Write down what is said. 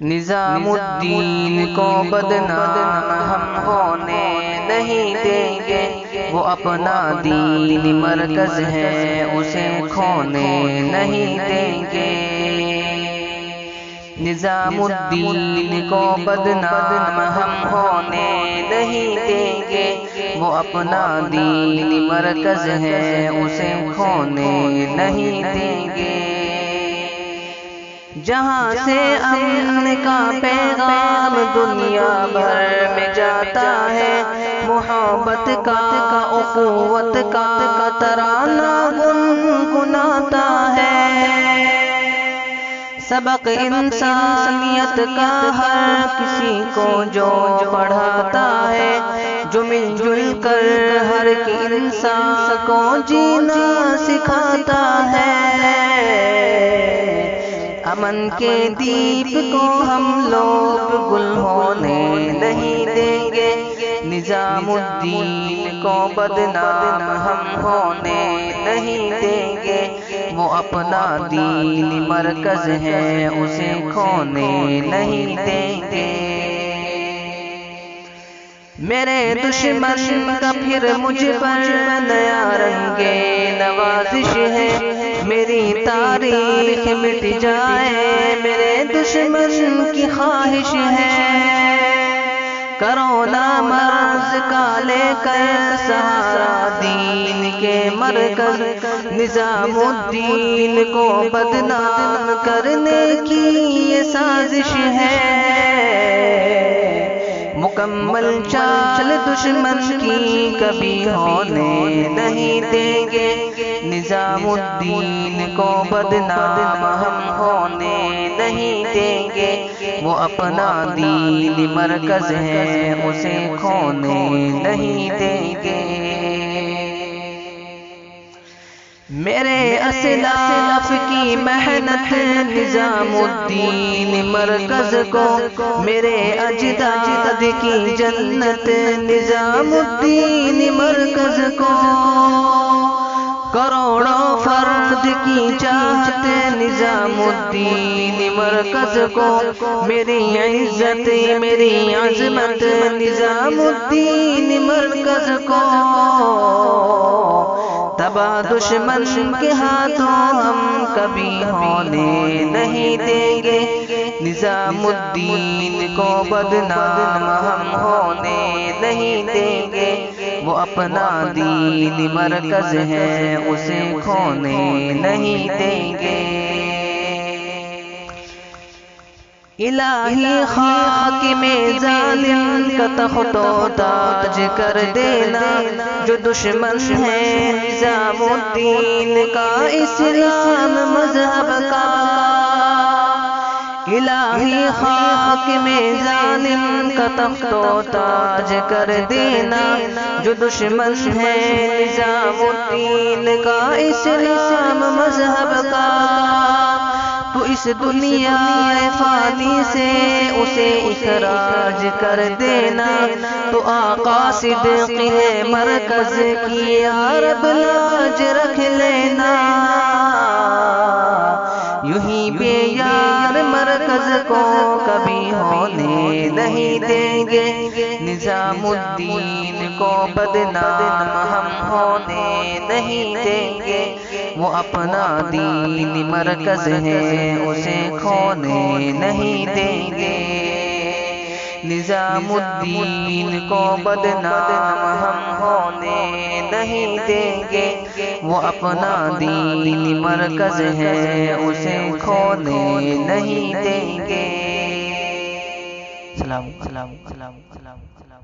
نظام الدین کو بدنام ہم ہونے نہیں دیں گے، وہ اپنا دین مرکز ہے اسے کھونے نہیں دیں گے۔ نظام الدین کو بدنام ہم ہونے نہیں دیں گے، وہ اپنا دین مرکز ہے اسے کھونے نہیں دیں گے۔ جہاں سے امن کا پیغام دنیا بھر میں جاتا ہے، محبت کا اخوت کا ترانہ گنگناتا ہے۔ سبق انسانیت کا ہر کسی کو جو پڑھاتا ہے، جو مل جل کر ہر ایک انسان کو جینا سکھاتا ہے۔ امن کے دیپ کو ہم لوگ گل ہونے نہیں دیں گے، نظام الدین کو بدنام ہم ہونے نہیں دیں گے، وہ اپنا دین مرکز ہے اسے کھونے نہیں دیں گے۔ میرے دشمن کا پھر مجھ پر نیا رنگ نوازش ہے، میری تاریخ مٹ جائے میرے دشمن کی خواہش ہے۔ کرونا مرض کا لے کر سہارا دین کے مرکز، نظام الدین کو بدنام کرنے کی یہ سازش ہے۔ مکمل چال دشمن کی کبھی ہونے نہیں دیں گے، نظام الدین کو بدنام ہم ہونے نہیں دیں گے، وہ اپنا دین مرکز ہے اسے کھونے نہیں دیں گے۔ میرے اسلاف کی محنت نظام الدین مرکز کو، میرے اجداد کی جنت نظام الدین مرکز کو، کروڑوں فرد کی چاہت نظام الدین مرکز کو، میری عزت میری عظمت نظام الدین مرکز کو، تباہ دشمن کے ہاتھوں ہم کبھی ہونے نہیں دیں گے، نظام الدین کو بدنام ہم ہونے نہیں دیں گے، وہ اپنا دین مرکز ہے اسے کھونے نہیں دیں گے۔ الہی خاک میں ظالم کا تخت و تاج کر دینا، جو دشمن ہے نظام الدین کا اسلام مذہب کا۔ الہی خاک میں ظالم کا تخت و تاج کر دینا، جو دشمن ہے نظام الدین کا اسلام مذہب کا۔ تو اس دنیا فانی سے اسے اخراج کر دینا، تو آقا صدق ہے مرکز کی یا رب لاج رکھ لینا۔ یوں ہی بے یار مرکز کو کبھی ہونے نہیں دیں گے، نظام الدین کو بدنام ہم ہونے نہیں دیں گے، وہ اپنا دین مرکز ہے اسے کھونے نہیں دیں گے۔ نظام الدین کو بدنام ہم ہونے نہیں دیں گے، وہ اپنا دین مرکز ہے اسے کھونے نہیں دیں گے۔ سلام سلام سلام سلام سلام۔